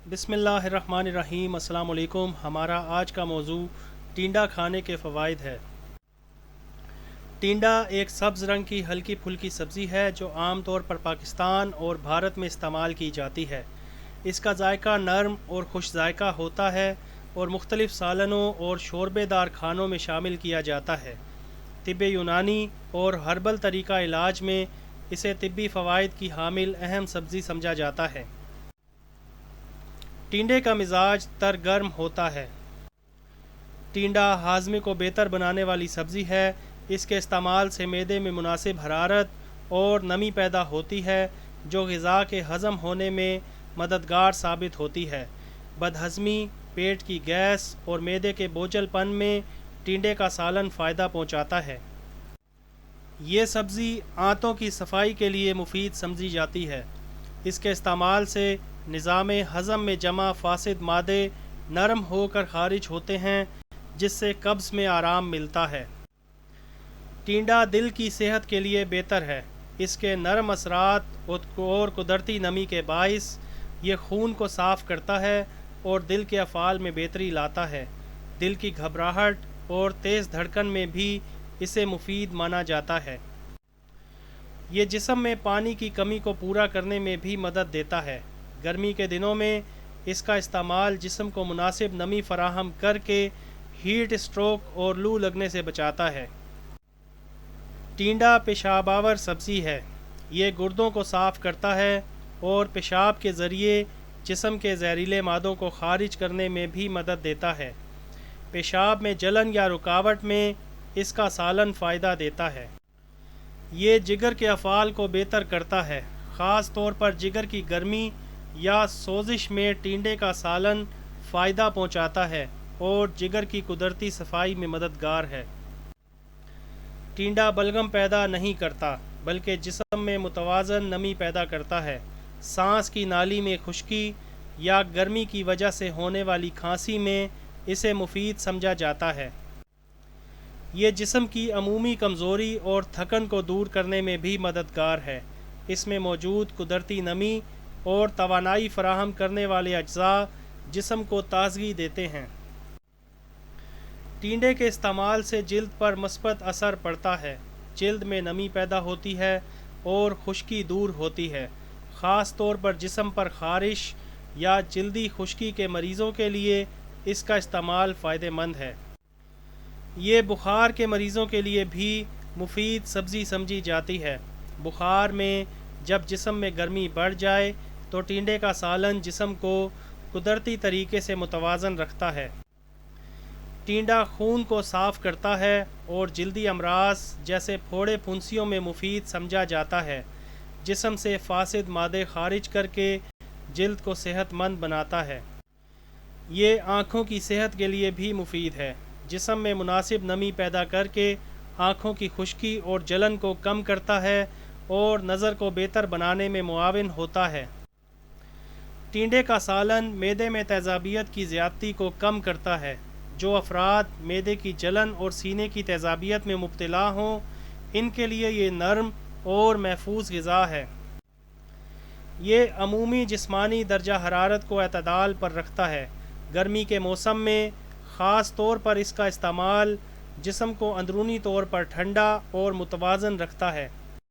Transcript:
بسم اللہ الرحمن الرحیم۔ السلام علیکم۔ ہمارا آج کا موضوع ٹینڈا کھانے کے فوائد ہے۔ ٹینڈا ایک سبز رنگ کی ہلکی پھلکی سبزی ہے جو عام طور پر پاکستان اور بھارت میں استعمال کی جاتی ہے۔ اس کا ذائقہ نرم اور خوش ذائقہ ہوتا ہے اور مختلف سالنوں اور شوربے دار کھانوں میں شامل کیا جاتا ہے۔ طب یونانی اور ہربل طریقہ علاج میں اسے طبی فوائد کی حامل اہم سبزی سمجھا جاتا ہے۔ ٹینڈے کا مزاج تر گرم ہوتا ہے۔ ٹینڈا ہاضمے کو بہتر بنانے والی سبزی ہے۔ اس کے استعمال سے معدے میں مناسب حرارت اور نمی پیدا ہوتی ہے جو غذا کے ہضم ہونے میں مددگار ثابت ہوتی ہے۔ بدہضمی، پیٹ کی گیس اور معدے کے بوجھل پن میں ٹینڈے کا سالن فائدہ پہنچاتا ہے۔ یہ سبزی آنتوں کی صفائی کے لیے مفید سمجھی جاتی ہے۔ اس کے استعمال سے نظام ہضم میں جمع فاسد مادے نرم ہو کر خارج ہوتے ہیں جس سے قبض میں آرام ملتا ہے۔ ٹینڈا دل کی صحت کے لیے بہتر ہے۔ اس کے نرم اثرات اور قدرتی نمی کے باعث یہ خون کو صاف کرتا ہے اور دل کے افعال میں بہتری لاتا ہے۔ دل کی گھبراہٹ اور تیز دھڑکن میں بھی اسے مفید مانا جاتا ہے۔ یہ جسم میں پانی کی کمی کو پورا کرنے میں بھی مدد دیتا ہے۔ گرمی کے دنوں میں اس کا استعمال جسم کو مناسب نمی فراہم کر کے ہیٹ اسٹروک اور لو لگنے سے بچاتا ہے۔ ٹینڈا پیشاب آور سبزی ہے۔ یہ گردوں کو صاف کرتا ہے اور پیشاب کے ذریعے جسم کے زہریلے مادوں کو خارج کرنے میں بھی مدد دیتا ہے۔ پیشاب میں جلن یا رکاوٹ میں اس کا سالن فائدہ دیتا ہے۔ یہ جگر کے افعال کو بہتر کرتا ہے۔ خاص طور پر جگر کی گرمی یا سوزش میں ٹینڈے کا سالن فائدہ پہنچاتا ہے اور جگر کی قدرتی صفائی میں مددگار ہے۔ ٹینڈا بلغم پیدا نہیں کرتا بلکہ جسم میں متوازن نمی پیدا کرتا ہے۔ سانس کی نالی میں خشکی یا گرمی کی وجہ سے ہونے والی کھانسی میں اسے مفید سمجھا جاتا ہے۔ یہ جسم کی عمومی کمزوری اور تھکن کو دور کرنے میں بھی مددگار ہے۔ اس میں موجود قدرتی نمی اور توانائی فراہم کرنے والے اجزاء جسم کو تازگی دیتے ہیں۔ ٹینڈے کے استعمال سے جلد پر مثبت اثر پڑتا ہے۔ جلد میں نمی پیدا ہوتی ہے اور خشکی دور ہوتی ہے۔ خاص طور پر جسم پر خارش یا جلدی خشکی کے مریضوں کے لیے اس کا استعمال فائدہ مند ہے۔ یہ بخار کے مریضوں کے لیے بھی مفید سبزی سمجھی جاتی ہے۔ بخار میں جب جسم میں گرمی بڑھ جائے تو ٹینڈے کا سالن جسم کو قدرتی طریقے سے متوازن رکھتا ہے۔ ٹینڈا خون کو صاف کرتا ہے اور جلدی امراض جیسے پھوڑے پھنسیوں میں مفید سمجھا جاتا ہے۔ جسم سے فاسد مادے خارج کر کے جلد کو صحت مند بناتا ہے۔ یہ آنکھوں کی صحت کے لیے بھی مفید ہے۔ جسم میں مناسب نمی پیدا کر کے آنکھوں کی خشکی اور جلن کو کم کرتا ہے اور نظر کو بہتر بنانے میں معاون ہوتا ہے۔ ٹینڈے کا سالن معدے میں تیزابیت کی زیادتی کو کم کرتا ہے۔ جو افراد معدے کی جلن اور سینے کی تیزابیت میں مبتلا ہوں ان کے لیے یہ نرم اور محفوظ غذا ہے۔ یہ عمومی جسمانی درجہ حرارت کو اعتدال پر رکھتا ہے۔ گرمی کے موسم میں خاص طور پر اس کا استعمال جسم کو اندرونی طور پر ٹھنڈا اور متوازن رکھتا ہے۔